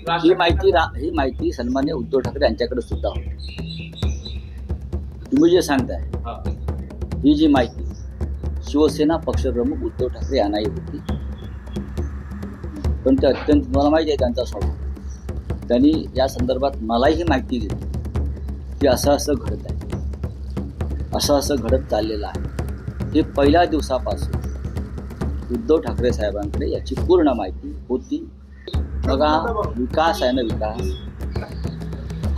ही माहिती सन्मान्य उद्धव ठाकरे यांच्याकडे सुद्धा होती. तुम्ही जे सांगताय ही जी माहिती शिवसेना पक्षप्रमुख उद्धव ठाकरे यांनाही होती. पण ते अत्यंत, मला माहिती आहे त्यांचा स्वभाव, त्यांनी या संदर्भात मलाही ही माहिती दिली की असं असं घडत आहे, असं असं घडत चाललेलं आहे. हे पहिल्या दिवसापासून उद्धव ठाकरे साहेबांकडे याची पूर्ण माहिती होती. बघा, विकास आहे ना, विकास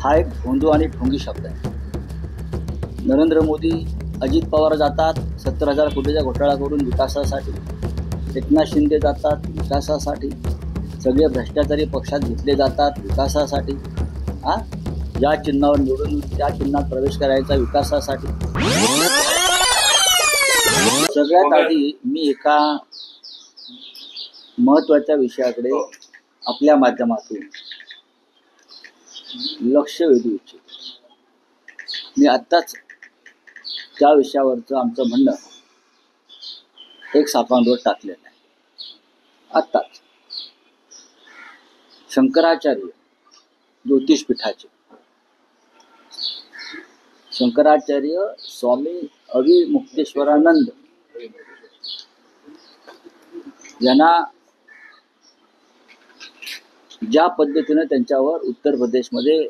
हा एक भोंदू आणि ढोंगी शब्द आहे. नरेंद्र मोदी, अजित पवार जातात 70,000 कोटीचा घोटाळा करून विकासासाठी, एकनाथ शिंदे जातात विकासासाठी, सगळे भ्रष्टाचारी पक्षात घेतले जातात विकासासाठी. या चिन्हावर निवडून त्या चिन्हात प्रवेश करायचा विकासासाठी. सगळ्यात आधी मी एका महत्वाच्या विषयाकडे आपल्या माध्यमातून लक्ष वेधू इच्छितो. मी आत्ताच त्या विषयावरचं आमचं म्हणणं एक साकांवर टाकलेलं आहे. आत्ताच शंकराचार्य ज्योतिषपीठाचे शंकराचार्य स्वामी अविमुक्तेश्वरानंद यांना ज्या पद्धतीनं त्यांच्यावर उत्तर प्रदेशमध्ये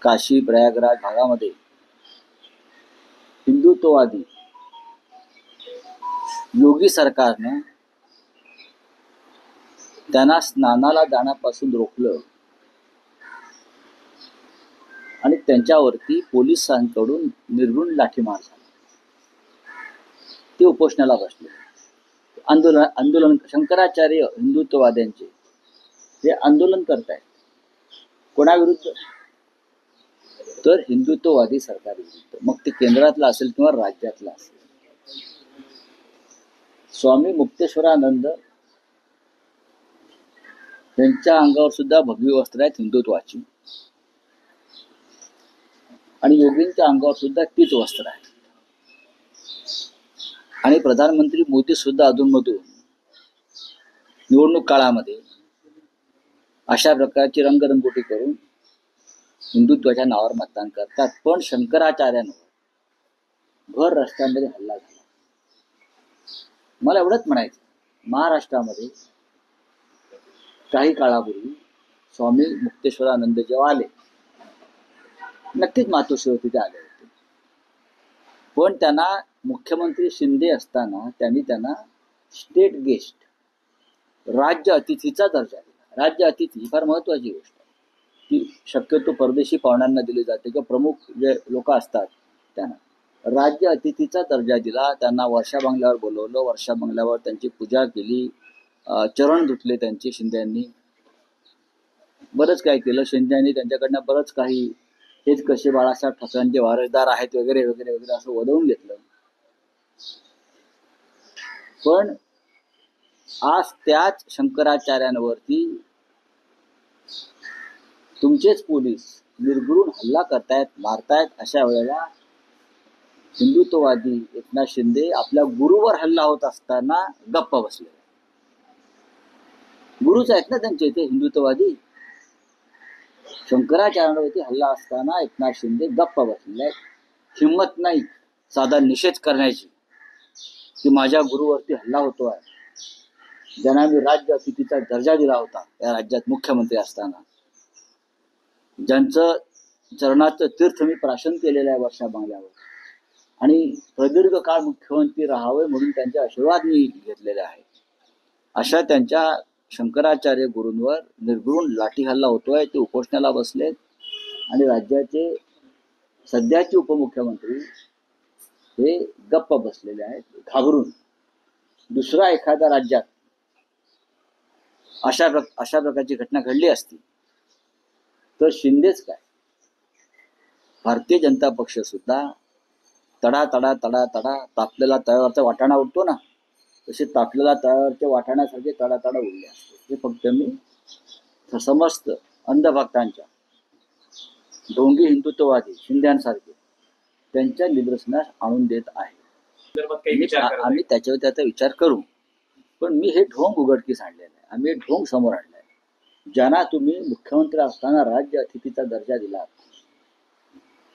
काशी प्रयागराज भागामध्ये हिंदुत्ववादी योगी सरकारनं त्यांना स्नानाला जाण्यापासून रोखलं आणि त्यांच्यावरती पोलिसांकडून निर्घृण लाठीमार झाला. ते उपोषणाला बसले. आंदोलन शंकराचार्य हिंदुत्ववाद्यांचे हे आंदोलन करतायत. कोणाविरुद्ध? तर हिंदुत्ववादी सरकारविरुद्ध. मग ते केंद्रातलं असेल किंवा राज्यातलं असेल. स्वामी मुक्तेश्वरानंद त्यांच्या अंगावर सुद्धा भगवी वस्त्र आहेत हिंदुत्वाची, आणि योगींच्या अंगावर सुद्धा तीच वस्त्र आहे. आणि प्रधानमंत्री मोदी सुद्धा अधूनमधून निवडणूक काळामध्ये अशा प्रकारची रंगरंगोटी करून हिंदुत्वाच्या नावावर मतदान करतात. पण शंकराचार्यांवर भर रस्त्यामध्ये हल्ला झाला. मला एवढंच म्हणायचं, महाराष्ट्रामध्ये काही काळापूर्वी स्वामी मुक्तेश्वरानंद जेव्हा आले, नक्कीच मातोश्रीवरती ते आले होते. पण त्यांना मुख्यमंत्री शिंदे असताना त्यांना स्टेट गेस्ट, राज्य अतिथीचा दर्जा दिला. राज्य अतिथी ही फार महत्वाची गोष्ट आहे. ती शक्यतो परदेशी पाहुण्यांना दिली जाते किंवा प्रमुख जे लोक असतात त्यांना राज्य अतिथीचा दर्जा दिला. त्यांना वर्षा बंगल्यावर बोलवलं. वर्षा बंगल्यावर त्यांची पूजा केली, चरण धुतले त्यांचे. शिंद्यांनी बरंच काय केलं. शिंद्यांनी त्यांच्याकडनं बरंच काही, हेच कसे बाळासाहेब ठाकरेंचे वारसदार आहेत वगैरे वगैरे वगैरे असं वदवून घेतलं. पण आज त्याच शंकराचार्यांवरती तुमचेच पोलीस निर्घृण हल्ला करतायत, मारतायत. अशा वेळेला हिंदुत्ववादी एकनाथ शिंदे आपल्या गुरुवर हल्ला होत असताना गप्प बसले. गुरुच आहेत ना त्यांचे ते हिंदुत्ववादी. शंकराचार्यांवरती हल्ला असताना एकनाथ शिंदे गप्प बसले. हिंमत नाही साधा निषेध करण्याची की माझ्या गुरुवरती हल्ला होतोय, ज्यांना मी राज्य अतिथीचा दर्जा दिला होता या राज्यात मुख्यमंत्री असताना, ज्यांचं चरणाचं तीर्थ मी प्राशन केलेलं आहे वर्षा बंगल्यावर, आणि प्रदीर्घ काळ मुख्यमंत्री राहावे म्हणून त्यांचे आशीर्वाद मी घेतलेले आहेत. अशा त्यांच्या शंकराचार्य गुरूंवर निर्घृण लाठी हल्ला होतोय. ते उपोषणाला बसलेत आणि राज्याचे सध्याचे उपमुख्यमंत्री हे गप्प बसलेले आहेत घाबरून. दुसऱ्या एखाद्या राज्यात अशा प्रकारची घटना घडली असती तर शिंदेच काय, भारतीय जनता पक्ष सुद्धा तडा तडा तडा तडा तापलेला तव्यावरचा वाटाणा उडतो ना, तसे तापलेला तव्यावरच्या वाटाण्यासारखे तडा तडा उडले असते. हे फक्त मी समस्त अंधभक्तांच्या, ढोंगी हिंदुत्ववादी शिंद्यांसारखे त्यांच्या निदर्शनास आणून देत आहे. आम्ही त्याच्यावर त्याचा विचार करू. पण मी हे ढोंग उघडकीस आणलेलं आहे. आम्ही हे ढोंग समोर आणलं आहे. ज्यांना तुम्ही मुख्यमंत्री असताना राज्य अतिथीचा दर्जा दिला,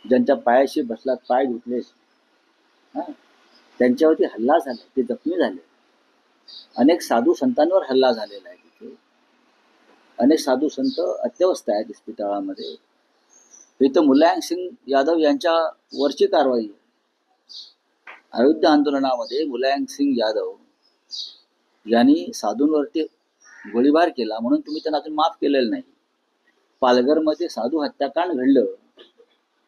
ज्यांच्या पायाशी बसलात, पाय धुतलेस, त्यांच्यावरती हल्ला झाला, ते जखमी झाले. अनेक साधू संतांवर हल्ला झालेला आहे तिथे. अनेक साधू संत अत्यवस्थ आहेत इस्पितळामध्ये. इथं मुलायम सिंग यादव यांच्या वरची कारवाई. अयोध्या आंदोलनामध्ये मुलायम सिंग यादव यांनी साधूंवरती गोळीबार केला म्हणून तुम्ही त्यांना अजून माफ केलेलं नाही. पालघरमध्ये साधू हत्याकांड घडलं,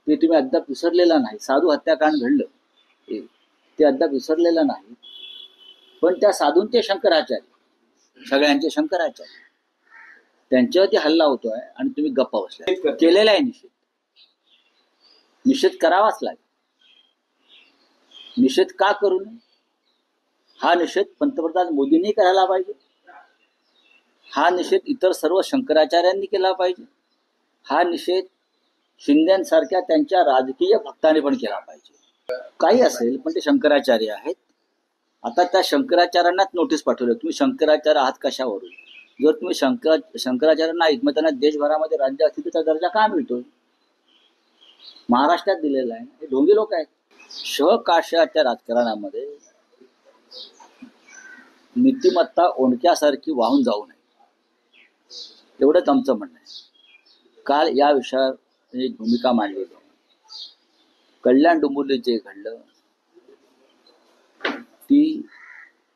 ते तुम्ही अद्याप विसरलेला नाही. साधू हत्याकांड घडलं ते अद्याप विसरलेलं नाही. पण त्या साधूंचे शंकराचार्य, सगळ्यांचे शंकराचार्य, त्यांच्यावरती हल्ला होतोय आणि तुम्ही गप्पा बसला. केलेला आहे निषेध करावाच लागेल. निषेध का करू नये? हा निषेध पंतप्रधान मोदींनी करायला पाहिजे. हा निषेध इतर सर्व शंकराचार्यांनी केला पाहिजे. हा निषेध शिंदेसारख्या त्यांच्या राजकीय भक्तांनी पण केला पाहिजे. काही असेल पण ते शंकराचार्य आहेत. आता त्या शंकराचार्यांनाच नोटीस पाठवलं, तुम्ही शंकराचार्य आहात कशावरून? जर तुम्ही शंकराचार्य नाहीत, मग त्यांना देशभरामध्ये राज्य अतिथीचा दर्जा का मिळतोय? महाराष्ट्रात दिलेला आहे. हे ढोंगी लोक आहेत. शकाशाच्या राजकारणामध्ये नीतिमत्ता ओंडक्यासारखी वाहून जाऊ नये, एवढंच आमचं म्हणणं आहे. काल या विषयावर एक भूमिका मांडली. कल्याण डोंबिवलीत जे घडलं ती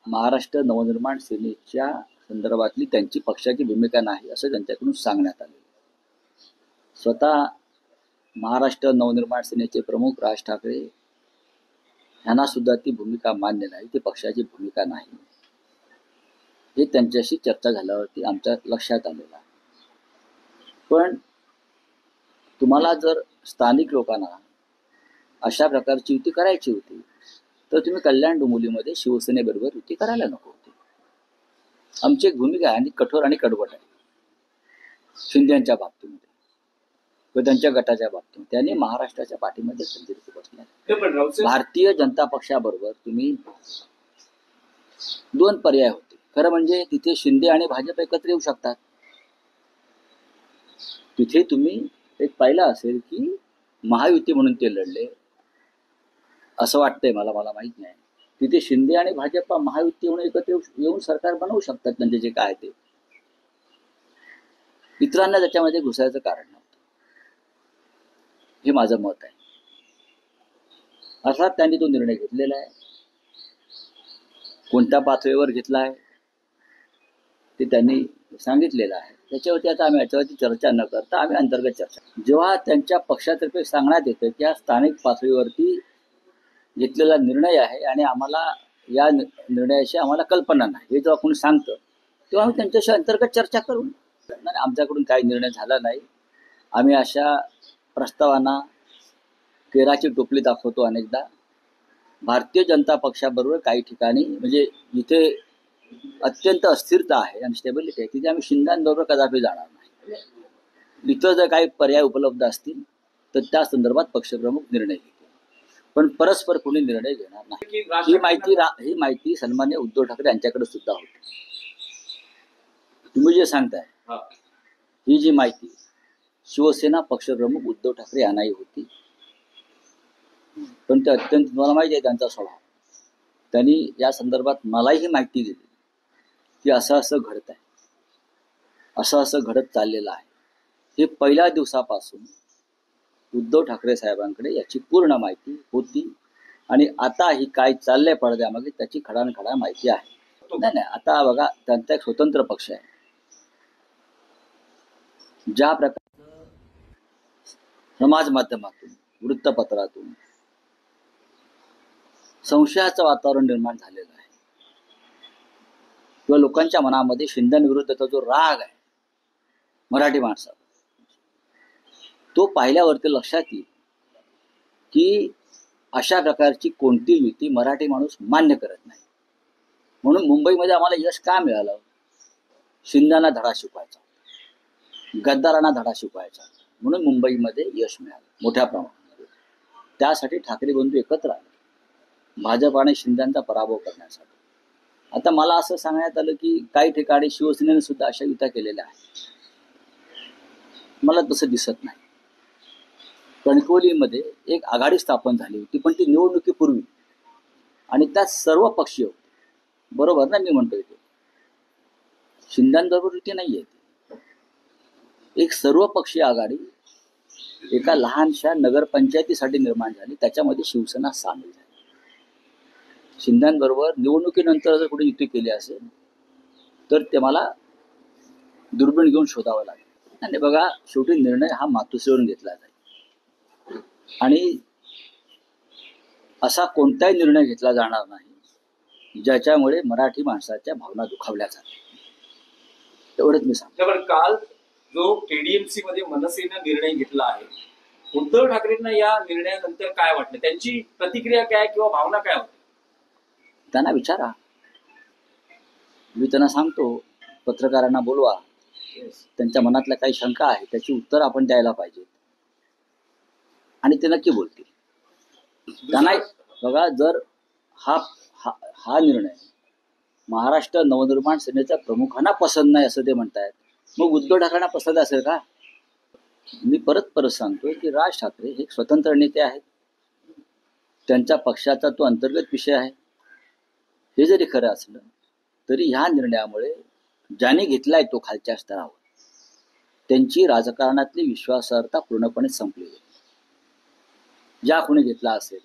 महाराष्ट्र नवनिर्माण सेनेच्या संदर्भातली त्यांची पक्षाची भूमिका नाही असं त्यांच्याकडून सांगण्यात आले. स्वतः महाराष्ट्र नवनिर्माण सेनेचे प्रमुख राज ठाकरे यांना सुद्धा ती भूमिका मान्य नाही, ती पक्षाची भूमिका नाही. हे त्यांच्याशी चर्चा झाल्यावरती आमच्या लक्षात आलेलं आहे. पण तुम्हाला जर स्थानिक लोकांना अशा प्रकारची युती करायची होती तर तुम्ही कल्याण डोंबिवलीमध्ये शिवसेनेबरोबर युती करायला नको होती. आमची एक भूमिका आहे आणि कठोर आणि कडवट आहे शिंदेच्या बाबतीमध्ये व त्यांच्या गटाच्या बाबतीत. त्यांनी महाराष्ट्राच्या पाठीमध्ये खंजीर बसल्या. भारतीय जनता पक्षाबरोबर तुम्ही दोन पर्याय होते. खरं म्हणजे तिथे शिंदे आणि भाजप एकत्र येऊ शकतात. तिथे तुम्ही एक पाहिलं असेल की महायुती म्हणून ते लढले असं वाटतंय मला माहित नाही. तिथे शिंदे आणि भाजप महायुती म्हणून एकत्र येऊन सरकार बनवू शकतात म्हणजे जे काय ते. इतरांना त्याच्यामध्ये घुसायचं कारण नव्हतं, हे माझं मत आहे. अर्थात त्यांनी तो निर्णय घेतलेला आहे. कोणत्या पातळीवर घेतला आहे ते त्यांनी सांगितलेलं आहे. त्याच्यावरती आता आम्ही याच्यावरती चर्चा न करता आम्ही अंतर्गत चर्चा, जेव्हा त्यांच्या पक्षातर्फे सांगण्यात येतं की हा स्थानिक पातळीवरती घेतलेला निर्णय आहे आणि आम्हाला या निर्णयाची आम्हाला कल्पना नाही, हे जेव्हा कोणी सांगतं तेव्हा आम्ही त्यांच्याशी अंतर्गत चर्चा करू. आमच्याकडून काही निर्णय झाला नाही. आम्ही अशा प्रस्तावांना केराची टोपली दाखवतो अनेकदा. भारतीय जनता पक्षाबरोबर काही ठिकाणी म्हणजे जिथे अत्यंत अस्थिरता आहे आणि स्टेबिलिटी आहे तिथे आम्ही शिंदेबरोबर कदापि जाणार नाही. इथं जर काही पर्याय उपलब्ध असतील तर त्या संदर्भात पक्षप्रमुख निर्णय घेतील, पण परस्पर कोणी निर्णय घेणार नाही. ही माहिती सन्मान्य उद्धव ठाकरे यांच्याकडे सुद्धा होती. तुम्ही जे सांगताय ही जी माहिती शिवसेना पक्षप्रमुख उद्धव ठाकरे यांनाही होती. पण ते अत्यंत, तुम्हाला माहिती आहे त्यांचा स्वभाव. त्यांनी या संदर्भात मलाही ही माहिती दिली की असं असं घडत आहे, असं घडत चाललेलं आहे. हे पहिल्या दिवसापासून उद्धव ठाकरे साहेबांकडे याची पूर्ण माहिती होती आणि आता ही काय चाललंय पडद्यामागे त्याची खडानखडा माहिती आहे. नाही, आता बघा, त्यांचा एक स्वतंत्र पक्ष आहे. ज्या प्रकारचं समाज माध्यमातून, वृत्तपत्रातून संशयाचं वातावरण निर्माण झालेलं आहे किंवा लोकांच्या मनामध्ये शिंदेविरुद्धचा जो राग आहे मराठी माणसाचा, तो पाहिल्यावरती लक्षात येईल की अशा प्रकारची कोणती युती मराठी माणूस मान्य करत नाही. म्हणून मुंबईमध्ये आम्हाला यश का मिळालं? शिंदेना धडा शिकवायचा, गद्दारांना धडा शिकवायचा, म्हणून मुंबईमध्ये यश मिळालं मोठ्या प्रमाणात. त्यासाठी ठाकरे बंधू एकत्र आले भाजप आणि शिंदेचा पराभव करण्यासाठी. आता मला असं सांगण्यात आलं की काही ठिकाणी शिवसेनेने सुद्धा अशा युत्या केलेल्या आहेत. मला तसं दिसत नाही. कणकवलीमध्ये एक आघाडी स्थापन झाली होती, पण ती निवडणुकीपूर्वी, आणि त्यात सर्व पक्षीय होते. बरोबर ना मी म्हणतोय ते? शिंद्यांबरोबर ती नाही आहे. एक सर्व पक्षीय आघाडी एका लहानशा नगरपंचायतीसाठी निर्माण झाली, त्याच्यामध्ये शिवसेना सामील झाली. शिंद्यांबरोबर निवडणुकीनंतर जर कुठे युती केली असेल तर ते मला दुर्बीण घेऊन शोधावं लागेल. आणि बघा, शेवटी निर्णय हा मातोश्रीवरून घेतला जाईल आणि असा कोणताही निर्णय घेतला जाणार नाही ज्याच्यामुळे मराठी माणसाच्या भावना दुखावल्या जातात. एवढंच मी सांगतो. पण काल जो केडीएमसी मध्ये मनसेनं निर्णय घेतला आहे, उद्धव ठाकरेंना या निर्णयानंतर काय वाटलं, त्यांची प्रतिक्रिया काय किंवा भावना काय होती? त्यांना विचारा. मी त्यांना सांगतो, पत्रकारांना बोलवा, त्यांच्या मनातल्या काही शंका आहे त्याची उत्तर आपण द्यायला पाहिजे आणि ते नक्की बोलतील. त्यांना बघा, जर हा हा हा निर्णय महाराष्ट्र नवनिर्माण सेनेच्या प्रमुखांना पसंत नाही असं ते म्हणतायत, मग उद्धव ठाकरेंना पसंत असेल का? मी परत सांगतोय की राज ठाकरे हे स्वतंत्र नेते आहेत. त्यांच्या पक्षाचा तो अंतर्गत विषय आहे. हे जरी खरं असलं तरी ह्या निर्णयामुळे ज्याने घेतलाय तो खालच्या स्तरावर, त्यांची राजकारणातली विश्वासार्हता पूर्णपणे संपली आहे. ज्या कोणी घेतला असेल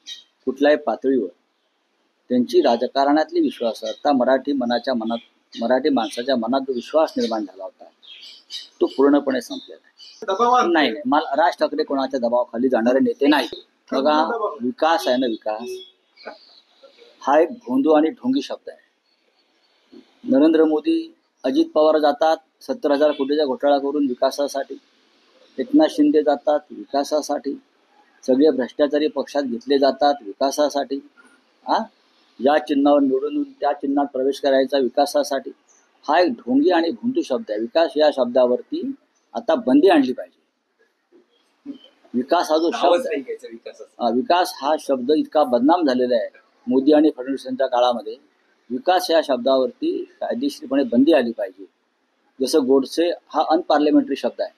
कुठल्याही पातळीवर, त्यांची राजकारणातली विश्वासार्हता, मराठी माणसाच्या मनात जो विश्वास निर्माण झाला होता तो पूर्णपणे संपलेला आहे. नाही, मला राज ठाकरे कोणाच्या दबावाखाली जाणारे नेते नाही. बघा, विकास आहे ना, विकास हा एक भोंदू आणि ढोंगी शब्द आहे. नरेंद्र मोदी, अजित पवार जातात 70,000 कोटीचा घोटाळा करून विकासासाठी, एकनाथ शिंदे जातात विकासासाठी, सगळे भ्रष्टाचारी पक्षात घेतले जातात विकासासाठी. या चिन्हावर निवडून त्या चिन्हात प्रवेश करायचा विकासासाठी. हा एक ढोंगी आणि भोंदू शब्द आहे. विकास या शब्दावरती आता बंदी आणली पाहिजे. विकास हा जो शब्द आहे, विकास हा शब्द इतका बदनाम झालेला आहे मोदी आणि फडणवीस यांच्या काळामध्ये. विकास या शब्दावरती कायदेशीरपणे बंदी आली पाहिजे. जसं गोडसे हा अनपार्लिमेंटरी शब्द आहे,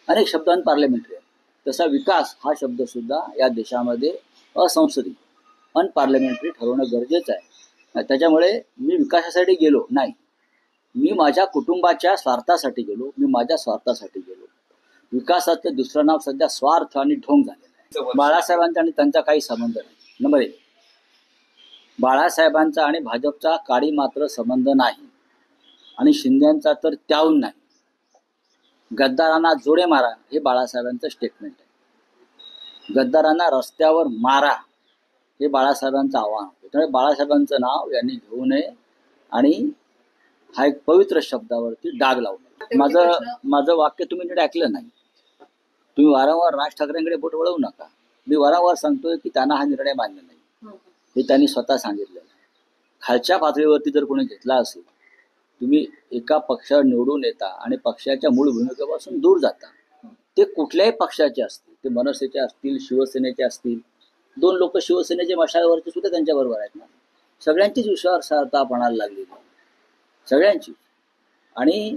अनेक शब्द अनपार्लिमेंटरी आहे, तसा विकास हा शब्द सुद्धा या देशामध्ये असंसदीय, अनपार्लिमेंटरी ठरवणं गरजेचं आहे. त्याच्यामुळे मी विकासासाठी गेलो नाही, मी माझ्या कुटुंबाच्या स्वार्थासाठी गेलो, मी माझ्या स्वार्थासाठी गेलो. विकासाचं दुसरं नाव सध्या स्वार्थ आणि ढोंग झालेलं आहे. बाळासाहेबांचा आणि त्यांचा काही संबंध नाही. नंबर 1, बाळासाहेबांचा आणि भाजपचा काडी मात्र संबंध नाही आणि शिंदेचा तर त्याहून नाही. गद्दारांना जोडे मारा हे बाळासाहेबांचं स्टेटमेंट आहे. गद्दारांना रस्त्यावर मारा हे बाळासाहेबांचं आव्हान होतं. त्यामुळे बाळासाहेबांचं नाव यांनी घेऊ नये आणि हा एक पवित्र शब्दावरती डाग लावू नये. माझं वाक्य तुम्ही नीट ऐकलं नाही. तुम्ही वारंवार राज ठाकरेंकडे बोट वळवू नका. मी वारंवार सांगतोय की त्यांना हा निर्णय मान्य नाही, हे त्यांनी स्वतः सांगितलेलं आहे. खालच्या पातळीवरती जर कोणी घेतला असेल, तुम्ही एका पक्षावर निवडून येता आणि पक्षाच्या मूळ भूमिकेपासून दूर जाता. ते कुठल्याही पक्षाचे असतील, ते मनसेचे असतील, शिवसेनेचे असतील. 2 लोक शिवसेनेचे मशालवरती सुद्धा त्यांच्याबरोबर आहेत ना. सगळ्यांचीच विश्वासार्हता पणाला लागली, सगळ्यांची. आणि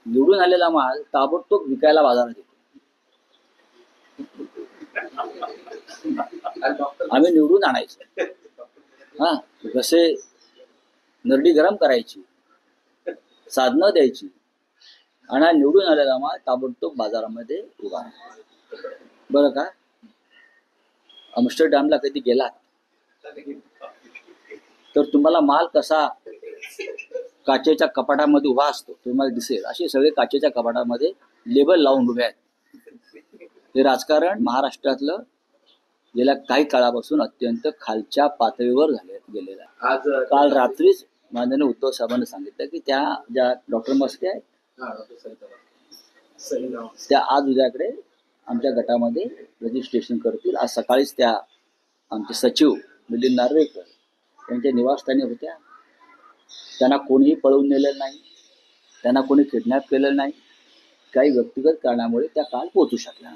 निवडून आलेला माल ताबडतोब विकायला बाजारात येतो. आम्ही निवडून आणायचो, जसे नरडी गरम करायची, साधनं द्यायची आणि निवडून आलेला माल ताबडतोब बाजारामध्ये उभा. बरं का? आम्स्टरडॅमला कधी गेलात तर तुम्हाला माल कसा काचेच्या कपाटामध्ये उभा असतो तुम्हाला दिसेल. असे सगळे काचेच्या कपाटामध्ये लेबल लावून उभे आहेत. हे राजकारण महाराष्ट्रातलं गेल्या काही काळापासून अत्यंत खालच्या पातळीवर गेलेलं आहे. काल रात्रीच माननीय उद्धव साहेबांनी सांगितलं की त्या ज्या डॉक्टर मस्के आहेत त्या आज उद्याकडे आमच्या गटामध्ये रजिस्ट्रेशन करतील. आज सकाळीच त्या आमचे सचिव मिलिंद नार्वेकर त्यांच्या निवासस्थानी होत्या. त्यांना कोणीही पळवून नेलेलं नाही, त्यांना कोणी किडनॅप केलेलं नाही. काही व्यक्तिगत कारणामुळे त्या काल पोहोचू शकल्या.